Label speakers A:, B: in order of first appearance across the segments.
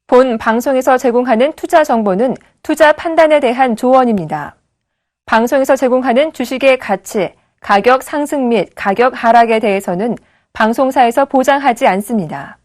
A: 본 방송에서 제공하는 투자 정보는 투자 판단에 대한 조언입니다. 방송에서 제공하는 주식의 가치, 가격 상승 및 가격 하락에 대해서는 방송사에서 보장하지 않습니다.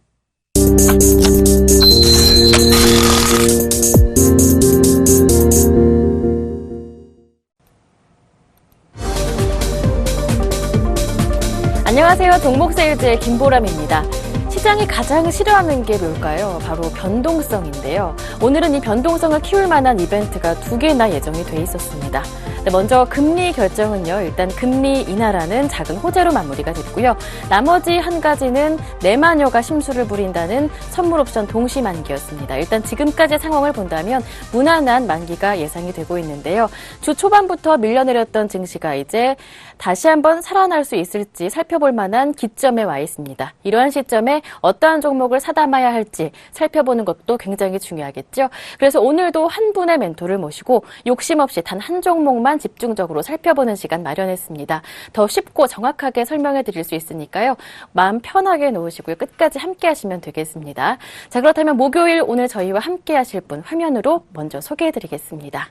B: 안녕하세요. 종목세일즈의 김보람입니다. 시장이 가장 싫어하는 게 뭘까요? 바로 변동성인데요. 오늘은 이 변동성을 키울 만한 이벤트가 2개나 예정이 돼 있었습니다. 먼저 금리 결정은요. 일단 금리 인하라는 작은 호재로 마무리가 됐고요. 나머지 한 가지는 내마녀가 심수를 부린다는 선물 옵션 동시 만기였습니다. 일단 지금까지의 상황을 본다면 무난한 만기가 예상이 되고 있는데요. 주 초반부터 밀려내렸던 증시가 이제 다시 한번 살아날 수 있을지 살펴볼 만한 기점에 와 있습니다. 이러한 시점에 어떠한 종목을 사담아야 할지 살펴보는 것도 굉장히 중요하겠죠. 그래서 오늘도 한 분의 멘토를 모시고 욕심 없이 단 한 종목만 집중적으로 살펴보는 시간 마련했습니다. 더 쉽고 정확하게 설명해 드릴 수 있으니까요. 마음 편하게 놓으시고요. 끝까지 함께 하시면 되겠습니다. 자, 그렇다면 목요일 오늘 저희와 함께 하실 분 화면으로 먼저 소개해 드리겠습니다.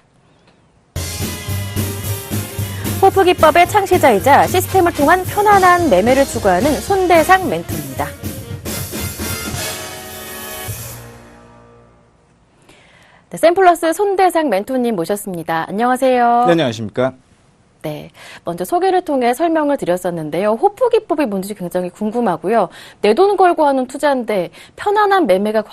B: 호프기법의 창시자이자 시스템을 통한 편안한 매매를 추구하는 손대상 멘토입니다. 네, 샘플러스 손대상 멘토님 모셨습니다. 안녕하세요.
C: 네, 안녕하십니까.
B: 네, 먼저 소개를 통해 설명을 드렸었는데요. 호프기법이 뭔지 굉장히 궁금하고요. 내 돈 걸고 하는 투자인데 편안한 매매가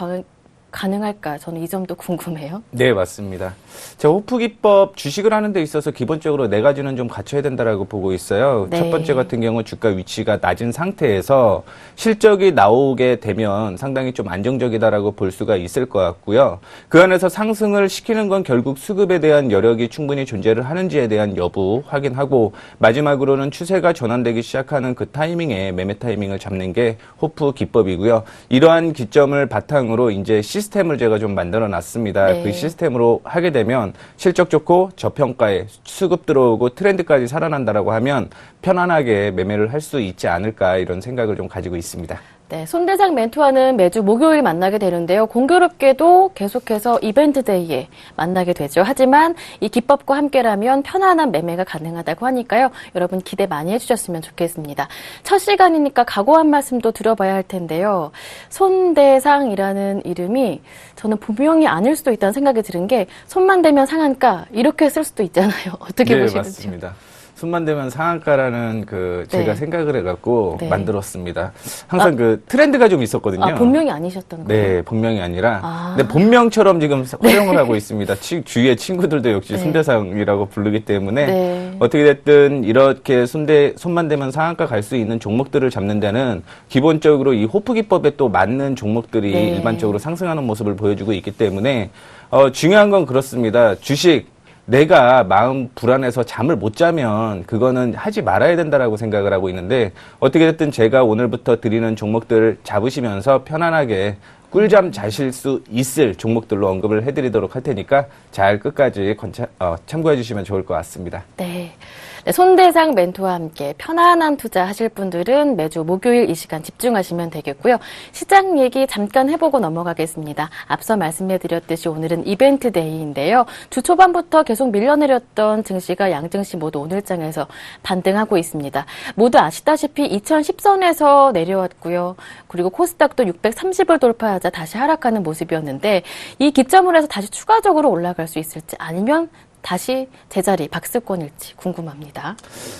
B: 가능할까? 저는 이 점도 궁금해요.
C: 네, 맞습니다. 제가 호프기법 주식을 하는 데 있어서 기본적으로 4가지는 좀 갖춰야 된다라고 보고 있어요.
B: 네.
C: 첫 번째 같은 경우 주가 위치가 낮은 상태에서 실적이 나오게 되면 상당히 좀 안정적이다라고 볼 수가 있을 것 같고요. 그 안에서 상승을 시키는 건 결국 수급에 대한 여력이 충분히 존재를 하는지에 대한 여부 확인하고 마지막으로는 추세가 전환되기 시작하는 그 타이밍에 매매 타이밍을 잡는 게 호프기법이고요. 이러한 기점을 바탕으로 이제 시스템을 제가 좀 만들어 놨습니다.
B: 네.
C: 그 시스템으로 하게 되면 실적 좋고 저평가에 수급 들어오고 트렌드까지 살아난다라고 하면 편안하게 매매를 할 수 있지 않을까 이런 생각을 좀 가지고 있습니다.
B: 네, 손대상 멘토와는 매주 목요일 만나게 되는데요. 공교롭게도 계속해서 이벤트 데이에 만나게 되죠. 하지만 이 기법과 함께라면 편안한 매매가 가능하다고 하니까요. 여러분 기대 많이 해주셨으면 좋겠습니다. 첫 시간이니까 각오한 말씀도 들어봐야 할 텐데요. 손대상이라는 이름이 저는 본명이 아닐 수도 있다는 생각이 드는 게 손만 대면 상한가 이렇게 쓸 수도 있잖아요. 어떻게
C: 네,
B: 보시는지요?
C: 맞습니다. 손만 대면 상한가라는 제가
B: 네.
C: 생각을 해갖고
B: 네.
C: 만들었습니다. 항상 트렌드가 좀 있었거든요.
B: 아, 본명이 아니셨던 거예요?
C: 네, 본명이 아니라. 근데 본명처럼 지금 활용을 하고 있습니다. 주위의 친구들도 역시
B: 네.
C: 손대상이라고 부르기 때문에
B: 네.
C: 어떻게 됐든 이렇게 손만 대면 상한가 갈 수 있는 종목들을 잡는 데는 기본적으로 이 호프기법에 또 맞는 종목들이
B: 네.
C: 일반적으로 상승하는 모습을 보여주고 있기 때문에 중요한 건 그렇습니다. 주식 내가 마음 불안해서 잠을 못 자면 그거는 하지 말아야 된다라고 생각을 하고 있는데 어떻게 됐든 제가 오늘부터 드리는 종목들 잡으시면서 편안하게 꿀잠 자실 수 있을 종목들로 언급을 해드리도록 할 테니까 잘 끝까지 참고해 주시면 좋을 것 같습니다.
B: 네. 네, 손대상 멘토와 함께 편안한 투자 하실 분들은 매주 목요일 이 시간 집중하시면 되겠고요. 시장 얘기 잠깐 해보고 넘어가겠습니다. 앞서 말씀해드렸듯이 오늘은 이벤트 데이인데요. 주 초반부터 계속 밀려내렸던 증시가 양증시 모두 오늘장에서 반등하고 있습니다. 모두 아시다시피 2010선에서 내려왔고요. 그리고 코스닥도 630을 돌파하자 다시 하락하는 모습이었는데 이 기점으로 해서 다시 추가적으로 올라갈 수 있을지 아니면 다시 제자리 박스권일지 궁금합니다.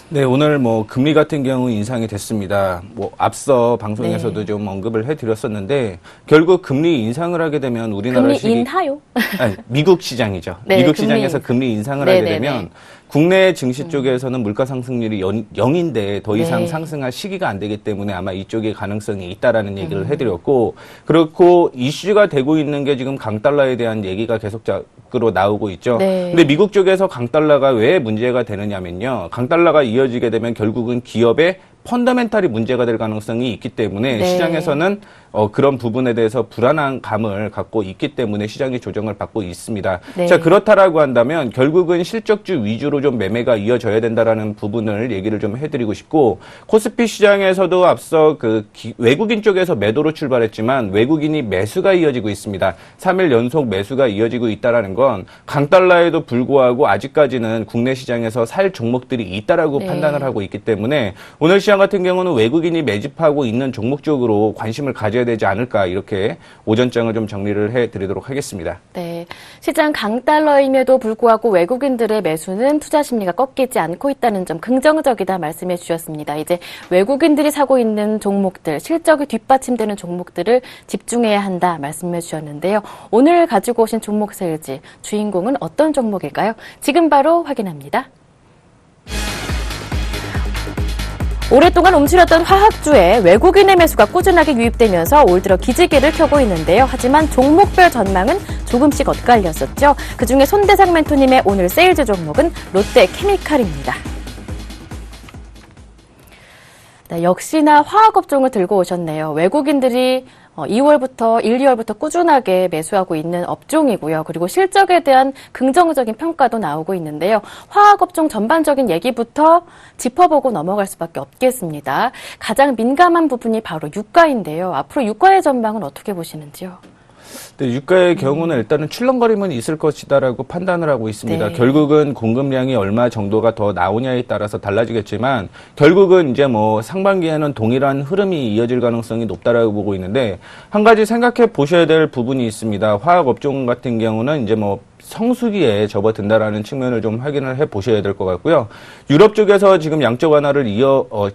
C: 네, 오늘 금리 같은 경우 인상이 됐습니다. 앞서 방송에서도
B: 네.
C: 좀 언급을 해드렸었는데 결국 금리 인상을 하게 되면 우리나라
B: 금리 인하요?
C: 아니, 미국 시장이죠.
B: 네,
C: 미국 시장에서 금리 인상을 하게
B: 네네네.
C: 되면 국내 증시 쪽에서는 물가 상승률이 0인데 더 이상
B: 네.
C: 상승할 시기가 안 되기 때문에 아마 이쪽에 가능성이 있다라는 얘기를 해드렸고 그렇고 이슈가 되고 있는 게 지금 강달러에 대한 얘기가 계속적으로 나오고 있죠.
B: 네.
C: 근데 미국 쪽에서 강달러가 왜 문제가 되느냐면요. 강달러가 이어지게 되면 결국은 기업의 펀더멘탈이 문제가 될 가능성이 있기 때문에
B: 네.
C: 시장에서는 그런 부분에 대해서 불안한 감을 갖고 있기 때문에 시장이 조정을 받고 있습니다.
B: 네.
C: 자, 그렇다라고 한다면 결국은 실적주 위주로 좀 매매가 이어져야 된다라는 부분을 얘기를 좀 해드리고 싶고, 코스피 시장에서도 앞서 외국인 쪽에서 매도로 출발했지만 외국인이 매수가 이어지고 있습니다. 3일 연속 매수가 이어지고 있다라는 건 강달러에도 불구하고 아직까지는 국내 시장에서 살 종목들이 있다라고
B: 네.
C: 판단을 하고 있기 때문에 오늘 시장 같은 경우는 외국인이 매집하고 있는 종목 쪽으로 관심을 가져야 되지 않을까, 이렇게 오전장을 좀 정리를 해드리도록 하겠습니다.
B: 네, 시장 강달러임에도 불구하고 외국인들의 매수는 투자 심리가 꺾이지 않고 있다는 점 긍정적이다 말씀해 주셨습니다. 이제 외국인들이 사고 있는 종목들, 실적이 뒷받침되는 종목들을 집중해야 한다 말씀해 주셨는데요. 오늘 가지고 오신 종목 세일즈, 주인공은 어떤 종목일까요? 지금 바로 확인합니다. 오랫동안 움츠렸던 화학주에 외국인의 매수가 꾸준하게 유입되면서 올 들어 기지개를 켜고 있는데요. 하지만 종목별 전망은 조금씩 엇갈렸었죠. 그중에 손대상 멘토님의 오늘 세일즈 종목은 롯데케미칼입니다. 네, 역시나 화학업종을 들고 오셨네요. 외국인들이 2월부터 1, 2월부터 꾸준하게 매수하고 있는 업종이고요. 그리고 실적에 대한 긍정적인 평가도 나오고 있는데요. 화학업종 전반적인 얘기부터 짚어보고 넘어갈 수밖에 없겠습니다. 가장 민감한 부분이 바로 유가인데요. 앞으로 유가의 전망은 어떻게 보시는지요?
C: 네, 유가의 경우는 일단은 출렁거림은 있을 것이다라고 판단을 하고 있습니다.
B: 네.
C: 결국은 공급량이 얼마 정도가 더 나오냐에 따라서 달라지겠지만 결국은 이제 상반기에는 동일한 흐름이 이어질 가능성이 높다라고 보고 있는데, 한 가지 생각해 보셔야 될 부분이 있습니다. 화학 업종 같은 경우는 이제 성수기에 접어든다라는 측면을 좀 확인을 해 보셔야 될 것 같고요. 유럽 쪽에서 지금 양적 완화를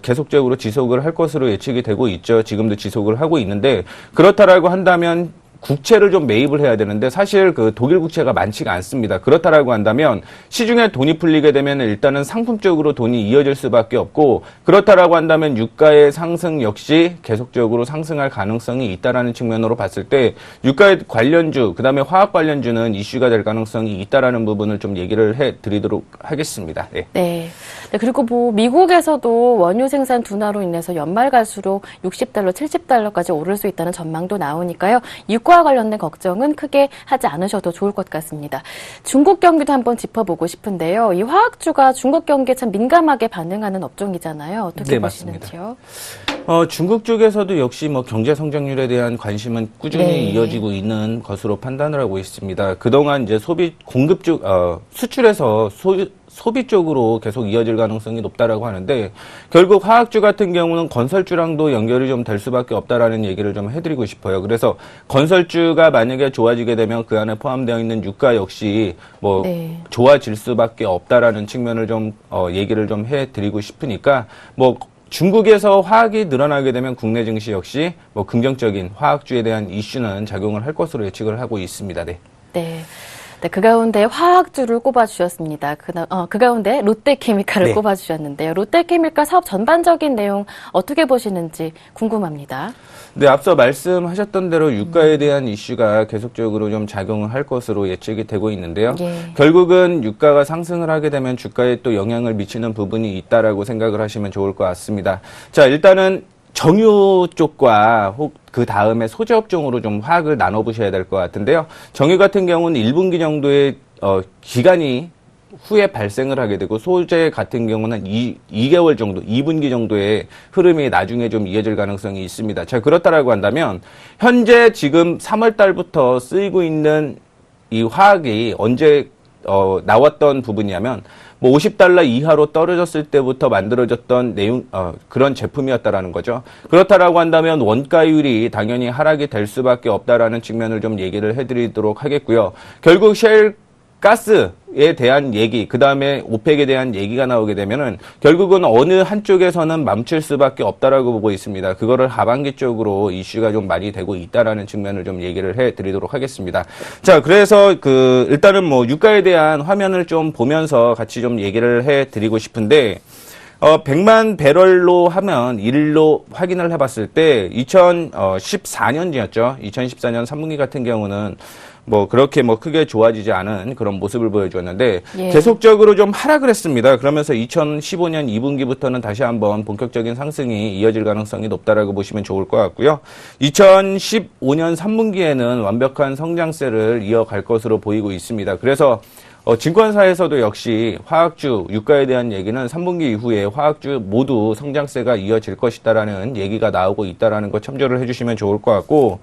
C: 계속적으로 지속을 할 것으로 예측이 되고 있죠. 지금도 지속을 하고 있는데, 그렇다라고 한다면 국채를 좀 매입을 해야 되는데 사실 독일 국채가 많지가 않습니다. 그렇다라고 한다면 시중에 돈이 풀리게 되면 일단은 상품적으로 돈이 이어질 수밖에 없고, 그렇다라고 한다면 유가의 상승 역시 계속적으로 상승할 가능성이 있다라는 측면으로 봤을 때 유가의 관련주, 그다음에 화학 관련주는 이슈가 될 가능성이 있다라는 부분을 좀 얘기를 해드리도록 하겠습니다. 네.
B: 네. 네, 그리고 미국에서도 원유 생산 둔화로 인해서 연말 갈수록 $60, $70까지 오를 수 있다는 전망도 나오니까요. 유가와 관련된 걱정은 크게 하지 않으셔도 좋을 것 같습니다. 중국 경기도 한번 짚어보고 싶은데요. 이 화학주가 중국 경기에 참 민감하게 반응하는 업종이잖아요. 어떻게
C: 네,
B: 보시는지요?
C: 중국 쪽에서도 역시 경제 성장률에 대한 관심은 꾸준히
B: 네.
C: 이어지고 있는 것으로 판단을 하고 있습니다. 그동안 이제 공급 쪽, 수출에서 소비 쪽으로 계속 이어질 가능성이 높다라고 하는데, 결국 화학주 같은 경우는 건설주랑도 연결이 좀 될 수밖에 없다라는 얘기를 좀 해드리고 싶어요. 그래서 건설주가 만약에 좋아지게 되면 그 안에 포함되어 있는 유가 역시
B: 네.
C: 좋아질 수밖에 없다라는 측면을 좀 얘기를 좀 해드리고 싶으니까, 중국에서 화학이 늘어나게 되면 국내 증시 역시 긍정적인 화학주에 대한 이슈는 작용을 할 것으로 예측을 하고 있습니다. 네.
B: 네. 네, 그 가운데 화학주를 꼽아주셨습니다. 그 가운데 롯데케미칼을
C: 네.
B: 꼽아주셨는데요. 롯데케미칼 사업 전반적인 내용 어떻게 보시는지 궁금합니다.
C: 네, 앞서 말씀하셨던 대로 유가에 대한 이슈가 계속적으로 좀 작용을 할 것으로 예측이 되고 있는데요.
B: 예.
C: 결국은 유가가 상승을 하게 되면 주가에 또 영향을 미치는 부분이 있다라고 생각을 하시면 좋을 것 같습니다. 자, 일단은 정유 쪽과 그 다음에 소재 업종으로 좀 화학을 나눠보셔야 될 것 같은데요. 정유 같은 경우는 1분기 정도의 기간이 후에 발생을 하게 되고, 소재 같은 경우는 2개월 정도, 2분기 정도의 흐름이 나중에 좀 이어질 가능성이 있습니다. 자, 그렇다라고 한다면 현재 지금 3월 달부터 쓰이고 있는 이 화학이 언제 나왔던 부분이냐면 $50 이하로 떨어졌을 때부터 만들어졌던 그런 제품이었다라는 거죠. 그렇다라고 한다면 원가율이 당연히 하락이 될 수밖에 없다라는 측면을 좀 얘기를 해드리도록 하겠고요. 결국 셰일 가스에 대한 얘기, 그 다음에 오펙에 대한 얘기가 나오게 되면은 결국은 어느 한쪽에서는 멈출 수밖에 없다라고 보고 있습니다. 그거를 하반기 쪽으로 이슈가 좀 많이 되고 있다라는 측면을 좀 얘기를 해드리도록 하겠습니다. 자, 그래서 일단은 유가에 대한 화면을 좀 보면서 같이 좀 얘기를 해드리고 싶은데, 100만 배럴로 하면 일로 확인을 해봤을 때 2014년이었죠. 2014년 3분기 같은 경우는 뭐 그렇게 뭐 크게 좋아지지 않은 그런 모습을 보여주었는데
B: 예.
C: 계속적으로 좀 하락을 했습니다. 그러면서 2015년 2분기부터는 다시 한번 본격적인 상승이 이어질 가능성이 높다라고 보시면 좋을 것 같고요. 2015년 3분기에는 완벽한 성장세를 이어갈 것으로 보이고 있습니다. 그래서 증권사에서도 역시 화학주, 유가에 대한 얘기는 3분기 이후에 화학주 모두 성장세가 이어질 것이다라는 얘기가 나오고 있다라는 거 참조를 해주시면 좋을 것 같고,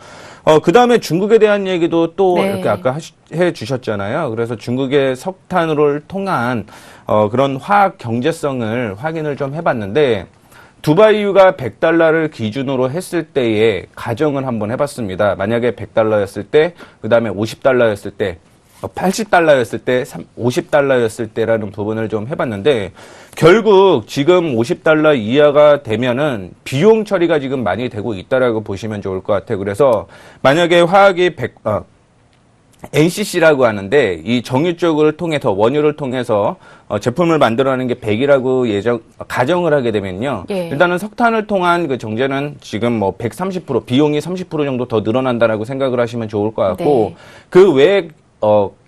C: 그 다음에 중국에 대한 얘기도 또
B: 네.
C: 이렇게 아까 해 주셨잖아요. 그래서 중국의 석탄을 통한 그런 화학 경제성을 확인을 좀 해봤는데, 두바이유가 100달러를 기준으로 했을 때의 가정을 한번 해봤습니다. 만약에 100달러였을 때, 그 다음에 50달러였을 때, 80달러였을 때, 50달러였을 때라는 부분을 좀 해봤는데, 결국 지금 50달러 이하가 되면은 비용 처리가 지금 많이 되고 있다라고 보시면 좋을 것 같아요. 그래서 만약에 화학이 NCC라고 하는데 이 정유 쪽을 통해서 원유를 통해서 제품을 만들어내는 게 100이라고 가정을 하게 되면요.
B: 예.
C: 일단은 석탄을 통한 그 정제는 지금 뭐 130% 비용이 30% 정도 더 늘어난다라고 생각을 하시면 좋을 것 같고
B: 네.
C: 그 외에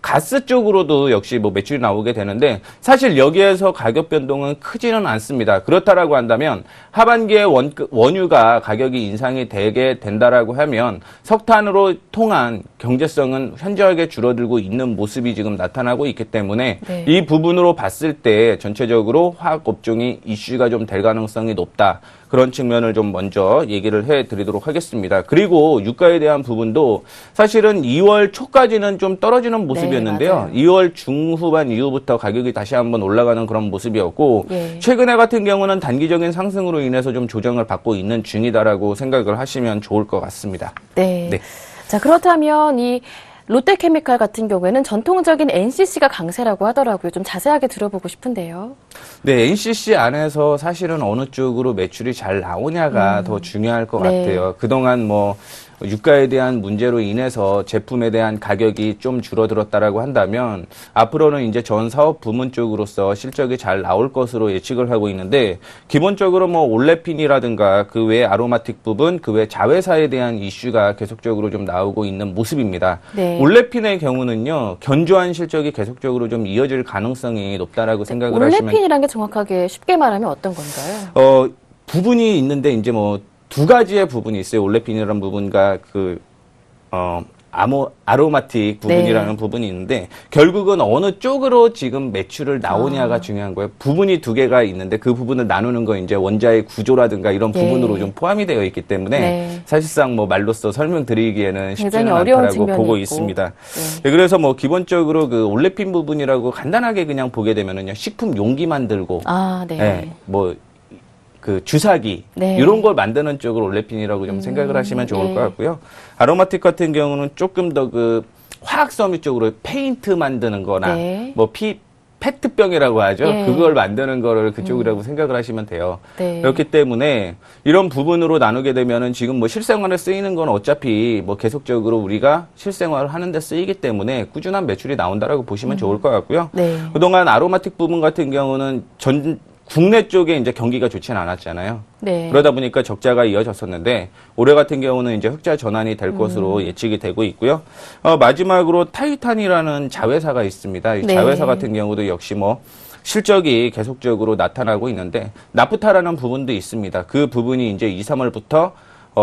C: 가스 쪽으로도 역시 뭐 매출이 나오게 되는데 사실 여기에서 가격 변동은 크지는 않습니다. 그렇다라고 한다면 하반기에 원유가 가격이 인상이 되게 된다라고 하면 석탄으로 통한 경제성은 현저하게 줄어들고 있는 모습이 지금 나타나고 있기 때문에
B: 네.
C: 이 부분으로 봤을 때 전체적으로 화학 업종이 이슈가 좀 될 가능성이 높다. 그런 측면을 좀 먼저 얘기를 해드리도록 하겠습니다. 그리고 유가에 대한 부분도 사실은 2월 초까지는 좀 떨어지는 모습이었는데요.
B: 네,
C: 2월 중후반 이후부터 가격이 다시 한번 올라가는 그런 모습이었고
B: 예.
C: 최근에 같은 경우는 단기적인 상승으로 인해서 좀 조정을 받고 있는 중이다라고 생각을 하시면 좋을 것 같습니다.
B: 네.
C: 네.
B: 자, 그렇다면 이 롯데케미칼 같은 경우에는 전통적인 NCC가 강세라고 하더라고요. 좀 자세하게 들어보고 싶은데요.
C: 네, NCC 안에서 사실은 어느 쪽으로 매출이 잘 나오냐가 더 중요할 것
B: 네.
C: 같아요. 그동안 뭐 유가에 대한 문제로 인해서 제품에 대한 가격이 좀 줄어들었다라고 한다면 앞으로는 이제 전 사업 부문 쪽으로서 실적이 잘 나올 것으로 예측을 하고 있는데 기본적으로 뭐 올레핀이라든가 그 외 아로마틱 부분, 그 외 자회사에 대한 이슈가 계속적으로 좀 나오고 있는 모습입니다.
B: 네.
C: 올레핀의 경우는요 견조한 실적이 계속적으로 좀 이어질 가능성이 높다라고 생각을 하시면
B: 올레핀이란 게 정확하게 쉽게 말하면 어떤 건가요?
C: 부분이 있는데 이제 뭐 두 가지의 부분이 있어요. 올레핀이라는 부분과 아로마틱 부분이라는
B: 네.
C: 부분이 있는데 결국은 어느 쪽으로 지금 매출을 나오냐가 중요한 거예요. 부분이 두 개가 있는데 그 부분을 나누는 거 이제 원자의 구조라든가 이런
B: 예.
C: 부분으로 좀 포함이 되어 있기 때문에
B: 네.
C: 사실상 뭐 말로써 설명드리기에는
B: 굉장히
C: 쉽지는
B: 어려운
C: 않다라고
B: 측면이
C: 보고
B: 있고.
C: 있습니다.
B: 네.
C: 네, 그래서 뭐 기본적으로 그 올레핀 부분이라고 간단하게 그냥 보게 되면은요 식품 용기 만들고
B: 아, 네.
C: 네, 뭐 그 주사기
B: 네.
C: 이런 걸 만드는 쪽을 올레핀이라고 좀 생각을 하시면 좋을
B: 네.
C: 것 같고요. 아로마틱 같은 경우는 조금 더 그 화학 섬유 쪽으로 페인트 만드는 거나
B: 네.
C: 뭐 페트병이라고 하죠.
B: 예.
C: 그걸 만드는 거를 그쪽이라고 생각을 하시면 돼요.
B: 네.
C: 그렇기 때문에 이런 부분으로 나누게 되면은 지금 뭐 실생활에 쓰이는 건 어차피 뭐 계속적으로 우리가 실생활을 하는데 쓰이기 때문에 꾸준한 매출이 나온다라고 보시면 좋을 것 같고요.
B: 네.
C: 그동안 아로마틱 부분 같은 경우는 국내 쪽에 이제 경기가 좋지는 않았잖아요.
B: 네.
C: 그러다 보니까 적자가 이어졌었는데 올해 같은 경우는 이제 흑자 전환이 될 것으로 예측이 되고 있고요. 마지막으로 타이탄이라는 자회사가 있습니다. 이
B: 네.
C: 자회사 같은 경우도 역시 뭐 실적이 계속적으로 나타나고 있는데 나프타라는 부분도 있습니다. 그 부분이 이제 2, 3월부터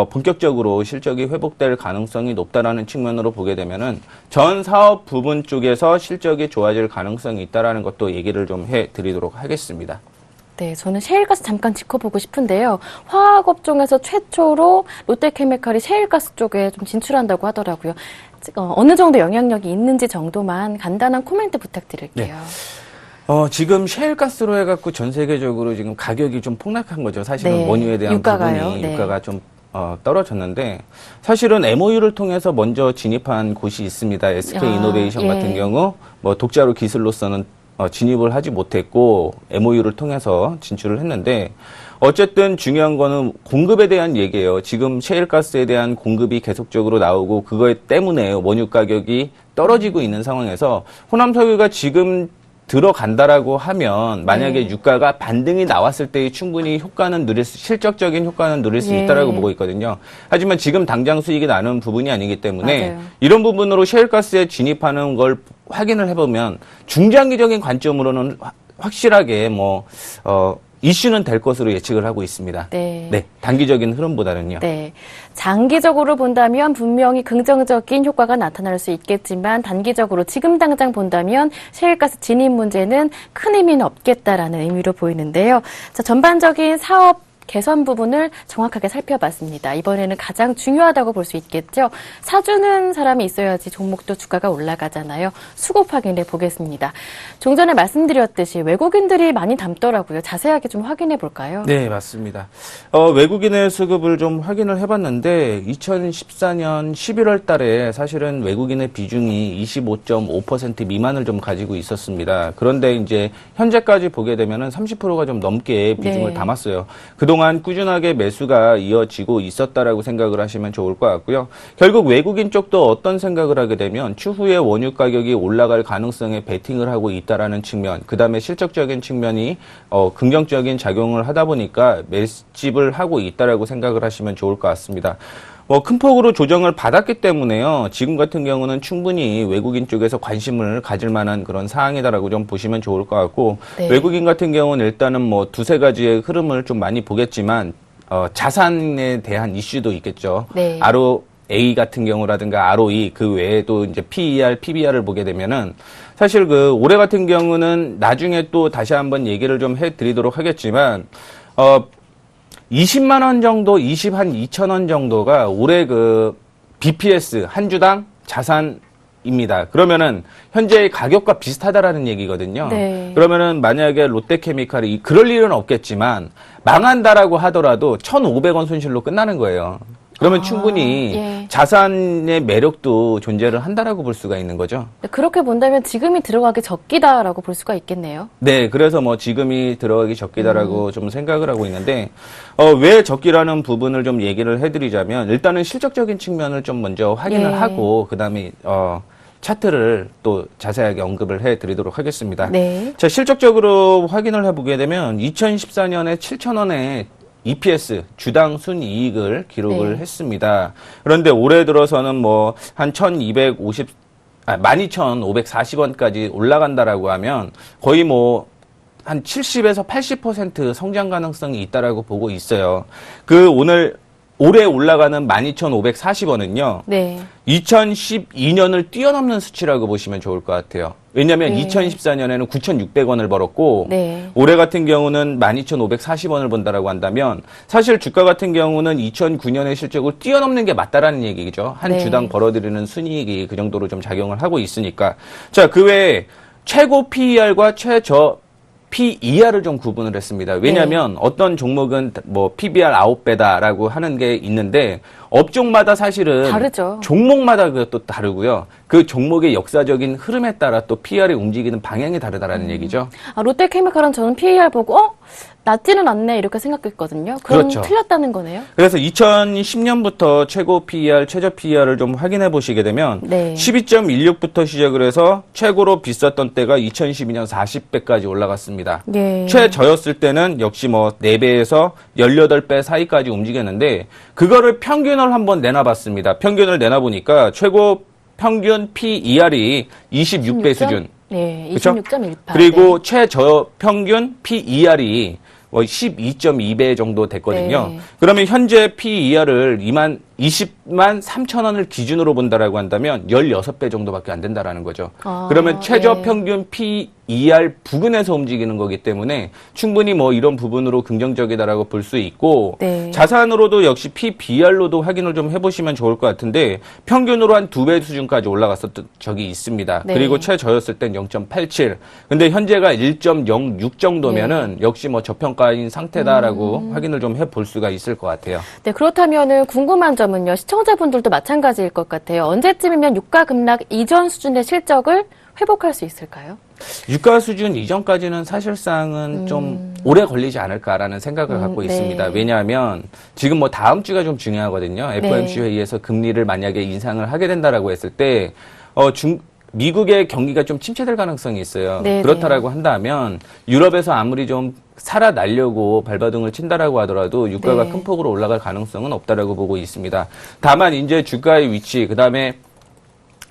C: 본격적으로 실적이 회복될 가능성이 높다라는 측면으로 보게 되면은 전 사업 부분 쪽에서 실적이 좋아질 가능성이 있다라는 것도 얘기를 좀 해드리도록 하겠습니다.
B: 네, 저는 셰일가스 잠깐 짚어보고 싶은데요. 화학업종에서 최초로 롯데케미칼이 셰일가스 쪽에 좀 진출한다고 하더라고요. 어느 정도 영향력이 있는지 정도만 간단한 코멘트 부탁드릴게요.
C: 지금 셰일가스로 해갖고 전 세계적으로 지금 가격이 좀 폭락한 거죠. 사실은
B: 네,
C: 원유에 대한
B: 유가가요?
C: 부분이
B: 네.
C: 유가가 좀 떨어졌는데 사실은 MOU를 통해서 먼저 진입한 곳이 있습니다. SK이노베이션
B: 예.
C: 같은 경우 뭐 독자로 기술로서는 진입을 하지 못했고 MOU를 통해서 진출을 했는데 어쨌든 중요한 거는 공급에 대한 얘기예요. 지금 셰일가스에 대한 공급이 계속적으로 나오고 그것 때문에 원유 가격이 떨어지고 있는 상황에서 호남석유가 지금 들어간다라고 하면 만약에
B: 네.
C: 유가가 반등이 나왔을 때 충분히 실적적인 효과는 누릴 수
B: 예.
C: 있다라고 보고 있거든요. 하지만 지금 당장 수익이 나는 부분이 아니기 때문에
B: 맞아요.
C: 이런 부분으로 셰일가스에 진입하는 걸 확인을 해보면 중장기적인 관점으로는 확실하게 이슈는 될 것으로 예측을 하고 있습니다.
B: 네.
C: 단기적인 흐름보다는요.
B: 네. 장기적으로 본다면 분명히 긍정적인 효과가 나타날 수 있겠지만 단기적으로 지금 당장 본다면 셰일가스 진입 문제는 큰 의미는 없겠다라는 의미로 보이는데요. 자, 전반적인 사업 개선 부분을 정확하게 살펴봤습니다. 이번에는 가장 중요하다고 볼 수 있겠죠. 사주는 사람이 있어야지 종목도 주가가 올라가잖아요. 수급 확인해 보겠습니다. 좀 전에 말씀드렸듯이 외국인들이 많이 담더라고요. 자세하게 좀 확인해 볼까요?
C: 네, 맞습니다. 외국인의 수급을 좀 확인을 해봤는데 2014년 11월 달에 사실은 외국인의 비중이 25.5% 미만을 좀 가지고 있었습니다. 그런데 이제 현재까지 보게 되면은 30%가 좀 넘게 비중을
B: 네.
C: 담았어요. 그동안 꾸준하게 매수가 이어지고 있었다라고 생각을 하시면 좋을 것 같고요. 결국 외국인 쪽도 어떤 생각을 하게 되면 추후에 원유 가격이 올라갈 가능성에 베팅을 하고 있다라는 측면, 그 다음에 실적적인 측면이 긍정적인 작용을 하다 보니까 매집을 하고 있다라고 생각을 하시면 좋을 것 같습니다. 큰 폭으로 조정을 받았기 때문에요. 지금 같은 경우는 충분히 외국인 쪽에서 관심을 가질 만한 그런 사항이다라고 좀 보시면 좋을 것 같고,
B: 네.
C: 외국인 같은 경우는 일단은 두세 가지의 흐름을 좀 많이 보겠지만, 자산에 대한 이슈도 있겠죠.
B: 네.
C: ROA 같은 경우라든가 ROE 그 외에도 이제 PER, PBR을 보게 되면은 사실 올해 같은 경우는 나중에 또 다시 한번 얘기를 좀 해드리도록 하겠지만, 20만 원 정도, 2천 원 정도가 올해 BPS 한 주당 자산입니다. 그러면은 현재의 가격과 비슷하다라는 얘기거든요.
B: 네.
C: 그러면은 만약에 롯데케미칼이 그럴 일은 없겠지만 망한다라고 하더라도 1,500원 손실로 끝나는 거예요. 그러면 충분히
B: 예.
C: 자산의 매력도 존재를 한다라고 볼 수가 있는 거죠.
B: 그렇게 본다면 지금이 들어가기 적기다라고 볼 수가 있겠네요.
C: 네, 그래서 지금이 들어가기 적기다라고 좀 생각을 하고 있는데, 왜 적기라는 부분을 좀 얘기를 해드리자면, 일단은 실적적인 측면을 좀 먼저 확인을
B: 예.
C: 하고, 그 다음에, 차트를 또 자세하게 언급을 해드리도록 하겠습니다.
B: 네.
C: 자, 실적적으로 확인을 해보게 되면, 2014년에 7,000원에 EPS, 주당 순이익을 기록을
B: 네.
C: 했습니다. 그런데 올해 들어서는 한 12,540원까지 올라간다라고 하면 거의 한 70에서 80% 성장 가능성이 있다라고 보고 있어요. 올해 올라가는 12,540원은요.
B: 네.
C: 2012년을 뛰어넘는 수치라고 보시면 좋을 것 같아요. 왜냐하면
B: 네.
C: 2014년에는 9,600원을 벌었고
B: 네.
C: 올해 같은 경우는 12,540원을 번다라고 한다면 사실 주가 같은 경우는 2009년의 실적을 뛰어넘는 게 맞다라는 얘기죠. 한
B: 네.
C: 주당 벌어들이는 순이익이 그 정도로 좀 작용을 하고 있으니까. 자, 그 외에 최고 PER과 최저 PER을 좀 구분을 했습니다. 왜냐하면 어떤 종목은 PBR 9배다라고 하는 게 있는데 업종마다 사실은
B: 다르죠.
C: 종목마다 그것도 다르고요. 그 종목의 역사적인 흐름에 따라 또 PER이 움직이는 방향이 다르다라는 얘기죠.
B: 롯데케미칼은 저는 PER 보고 낮지는 않네 이렇게 생각했거든요. 그럼
C: 그렇죠.
B: 틀렸다는 거네요.
C: 그래서 2010년부터 최고 PER, 최저 PER을 좀 확인해 보시게 되면
B: 네.
C: 12.16부터 시작을 해서 최고로 비쌌던 때가 2012년 40배까지 올라갔습니다.
B: 네.
C: 최저였을 때는 역시 4배에서 18배 사이까지 움직였는데 그거를 평균을 한번 내놔봤습니다. 평균을 내놔보니까 최고 평균 PER이 26배 수준.
B: 네,
C: 그쵸?
B: 26.18.
C: 그리고 최저 평균 PER이 12.2배 정도 됐거든요.
B: 네.
C: 그러면 현재 PER을 20만 3천 원을 기준으로 본다라고 한다면 16배 정도밖에 안 된다라는 거죠. 그러면 최저
B: 예.
C: 평균 PER 부근에서 움직이는 거기 때문에 충분히 이런 부분으로 긍정적이다라고 볼 수 있고
B: 네.
C: 자산으로도 역시 PBR로도 확인을 좀 해보시면 좋을 것 같은데 평균으로 한 2배 수준까지 올라갔었던 적이 있습니다.
B: 네.
C: 그리고 최저였을 땐 0.87. 근데 현재가 1.06 정도면은 역시 저평가인 상태다라고 확인을 좀 해볼 수가 있을 것 같아요.
B: 네, 그렇다면은 궁금한 점은요. 시청자분들도 마찬가지일 것 같아요. 언제쯤이면 유가 급락 이전 수준의 실적을 회복할 수 있을까요?
C: 유가 수준 이전까지는 사실상은 좀 오래 걸리지 않을까라는 생각을 갖고
B: 네.
C: 있습니다. 왜냐하면 지금 다음 주가 좀 중요하거든요. FOMC 회의에서 금리를 만약에 인상을 하게 된다라고 했을 때 미국의 경기가 좀 침체될 가능성이 있어요.
B: 네,
C: 그렇다라고 한다면 유럽에서 아무리 좀 살아나려고 발버둥을 친다라고 하더라도 유가가
B: 네.
C: 큰 폭으로 올라갈 가능성은 없다라고 보고 있습니다. 다만 이제 주가의 위치, 그다음에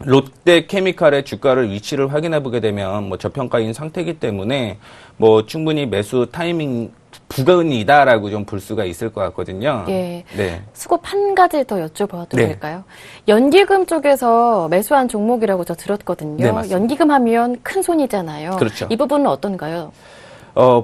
C: 롯데케미칼의 주가를 위치를 확인해 보게 되면 뭐 저평가인 상태이기 때문에 뭐 충분히 매수 타이밍 부근이다라고 좀 볼 수가 있을 것 같거든요.
B: 예.
C: 네.
B: 수급 한 가지 더 여쭤봐도
C: 네.
B: 될까요? 연기금 쪽에서 매수한 종목이라고 저 들었거든요.
C: 네, 맞습니다.
B: 연기금 하면 큰 손이잖아요.
C: 그렇죠.
B: 이 부분은 어떤가요?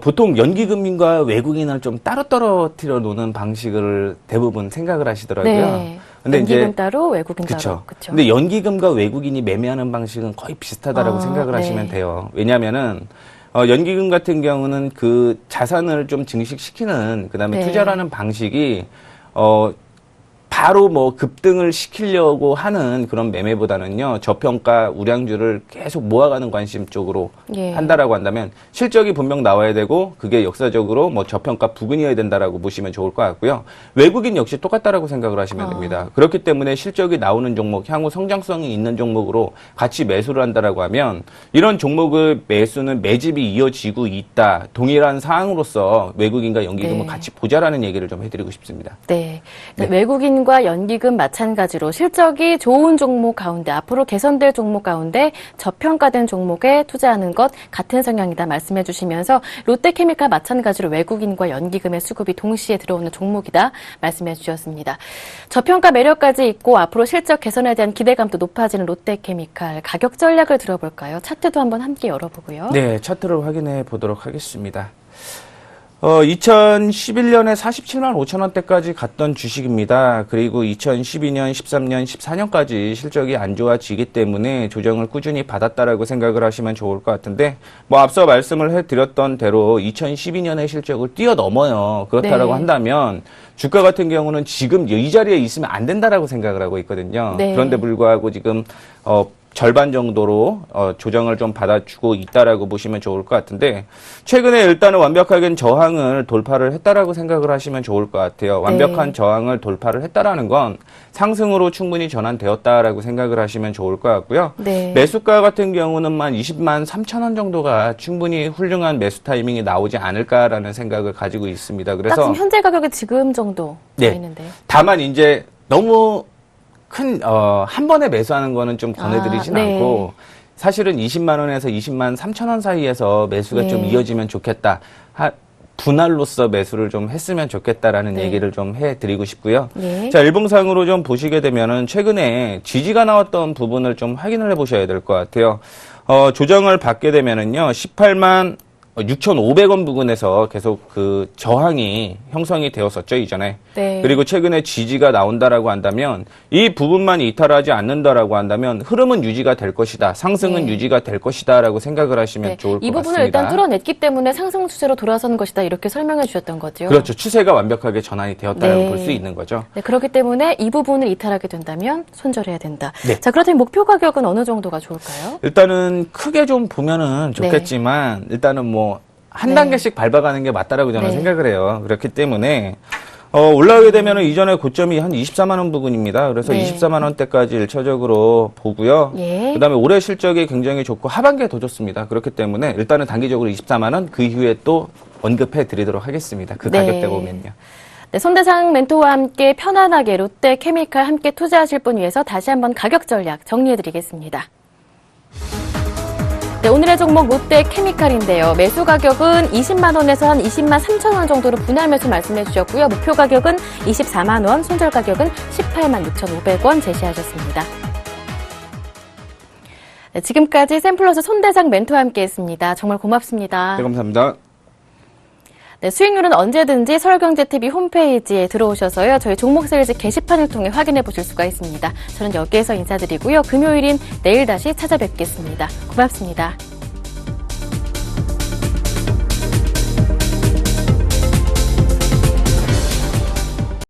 C: 보통 연기금과 외국인을 좀 따로 떨어뜨려 놓는 방식을 대부분 생각을 하시더라고요.
B: 네.
C: 근데
B: 연기금
C: 이제
B: 따로, 외국인
C: 그쵸.
B: 따로. 그렇죠.
C: 근데 연기금과 외국인이 매매하는 방식은 거의 비슷하다라고 생각을
B: 네.
C: 하시면 돼요. 왜냐하면은 연기금 같은 경우는 그 자산을 좀 증식시키는 그다음에
B: 네.
C: 투자라는 방식이 바로 뭐 급등을 시키려고 하는 그런 매매보다는요, 저평가 우량주를 계속 모아가는 관심 쪽으로
B: 예.
C: 한다라고 한다면 실적이 분명 나와야 되고 그게 역사적으로 뭐 저평가 부근이어야 된다라고 보시면 좋을 것 같고요. 외국인 역시 똑같다라고 생각을 하시면 됩니다. 그렇기 때문에 실적이 나오는 종목, 향후 성장성이 있는 종목으로 같이 매수를 한다라고 하면 이런 종목의 매수는 매집이 이어지고 있다. 동일한 사항으로서 외국인과 연기금을
B: 네.
C: 같이 보자라는 얘기를 좀 해드리고 싶습니다.
B: 네.
C: 네.
B: 외국인과 연기금 마찬가지로 실적이 좋은 종목 가운데, 앞으로 개선될 종목 가운데 저평가된 종목에 투자하는 것 같은 성향이다 말씀해 주시면서 롯데케미칼 마찬가지로 외국인과 연기금의 수급이 동시에 들어오는 종목이다 말씀해 주셨습니다. 저평가 매력까지 있고 앞으로 실적 개선에 대한 기대감도 높아지는 롯데케미칼 가격 전략을 들어볼까요? 차트도 한번 함께 열어보고요.
C: 네, 차트를 확인해 보도록 하겠습니다. 2011년에 47만 5천 원대까지 갔던 주식입니다. 그리고 2012년, 13년, 14년까지 실적이 안 좋아지기 때문에 조정을 꾸준히 받았다라고 생각을 하시면 좋을 것 같은데, 뭐 앞서 말씀을 해드렸던 대로 2012년의 실적을 뛰어넘어요. 그렇다라고
B: 네.
C: 한다면 주가 같은 경우는 지금 이 자리에 있으면 안 된다라고 생각을 하고 있거든요.
B: 네.
C: 그런데 불구하고 지금 절반 정도로 조정을 좀 받아주고 있다라고 보시면 좋을 것 같은데, 최근에 일단은 완벽하게 저항을 돌파를 했다라고 생각을 하시면 좋을 것 같아요. 완벽한
B: 네.
C: 저항을 돌파를 했다라는 건 상승으로 충분히 전환되었다라고 생각을 하시면 좋을 것 같고요.
B: 네.
C: 매수가 같은 경우는 20만 3천 원 정도가 충분히 훌륭한 매수 타이밍이 나오지 않을까라는 생각을 가지고 있습니다.
B: 딱
C: 그래서
B: 지금 현재 가격이 지금 정도
C: 네.
B: 있는데요.
C: 다만 이제 너무 한 번에 매수하는 거는 좀 권해드리진
B: 네.
C: 않고, 사실은 20만 원에서 20만 3천 원 사이에서 매수가
B: 네.
C: 좀 이어지면 좋겠다. 분할로서 매수를 좀 했으면 좋겠다라는
B: 네.
C: 얘기를 좀 해드리고 싶고요.
B: 예.
C: 자, 일봉상으로 좀 보시게 되면은 최근에 지지가 나왔던 부분을 좀 확인을 해보셔야 될 것 같아요. 조정을 받게 되면은요, 18만 6,500원 부근에서 계속 그 저항이 형성이 되었었죠, 이전에.
B: 네.
C: 그리고 최근에 지지가 나온다라고 한다면 이 부분만 이탈하지 않는다라고 한다면 흐름은 유지가 될 것이다. 상승은
B: 네.
C: 유지가 될 것이다라고 생각을 하시면
B: 네.
C: 좋을 것
B: 이
C: 같습니다.
B: 부분을 일단 뚫어냈기 때문에 상승 추세로 돌아서는 것이다 이렇게 설명해 주셨던 거죠.
C: 그렇죠. 추세가 완벽하게 전환이 되었다고
B: 네.
C: 볼 수 있는 거죠.
B: 네, 그렇기 때문에 이 부분을 이탈하게 된다면 손절해야 된다.
C: 네.
B: 자, 그렇다면 목표 가격은 어느 정도가 좋을까요?
C: 일단은 크게 좀 보면은 좋겠지만 일단은 뭐 한
B: 네.
C: 단계씩 밟아가는 게 맞다라고 저는
B: 네.
C: 생각을 해요. 그렇기 때문에 올라오게 되면은 이전에 고점이 한 24만 원 부근입니다. 그래서
B: 네.
C: 24만 원대까지 일차적으로 보고요.
B: 예.
C: 그다음에 올해 실적이 굉장히 좋고 하반기에 더 좋습니다. 그렇기 때문에 일단은 단기적으로 24만 원, 그 이후에 또 언급해 드리도록 하겠습니다. 그
B: 네.
C: 가격대 보면요.
B: 네, 손대상 멘토와 함께 편안하게 롯데케미칼 함께 투자하실 분 위해서 다시 한번 가격 전략 정리해 드리겠습니다. 네, 오늘의 종목 롯데케미칼인데요. 매수 가격은 20만 원에서 한 20만 3천 원 정도로 분할 매수 말씀해 주셨고요. 목표 가격은 24만 원, 손절 가격은 18만 6,500원 제시하셨습니다. 네, 지금까지 샘플러스 손대상 멘토와 함께했습니다. 정말 고맙습니다.
C: 네, 감사합니다.
B: 네, 수익률은 언제든지 서울경제TV 홈페이지에 들어오셔서요. 저희 종목 세일즈 게시판을 통해 확인해 보실 수가 있습니다. 저는 여기에서 인사드리고요. 금요일인 내일 다시 찾아뵙겠습니다. 고맙습니다.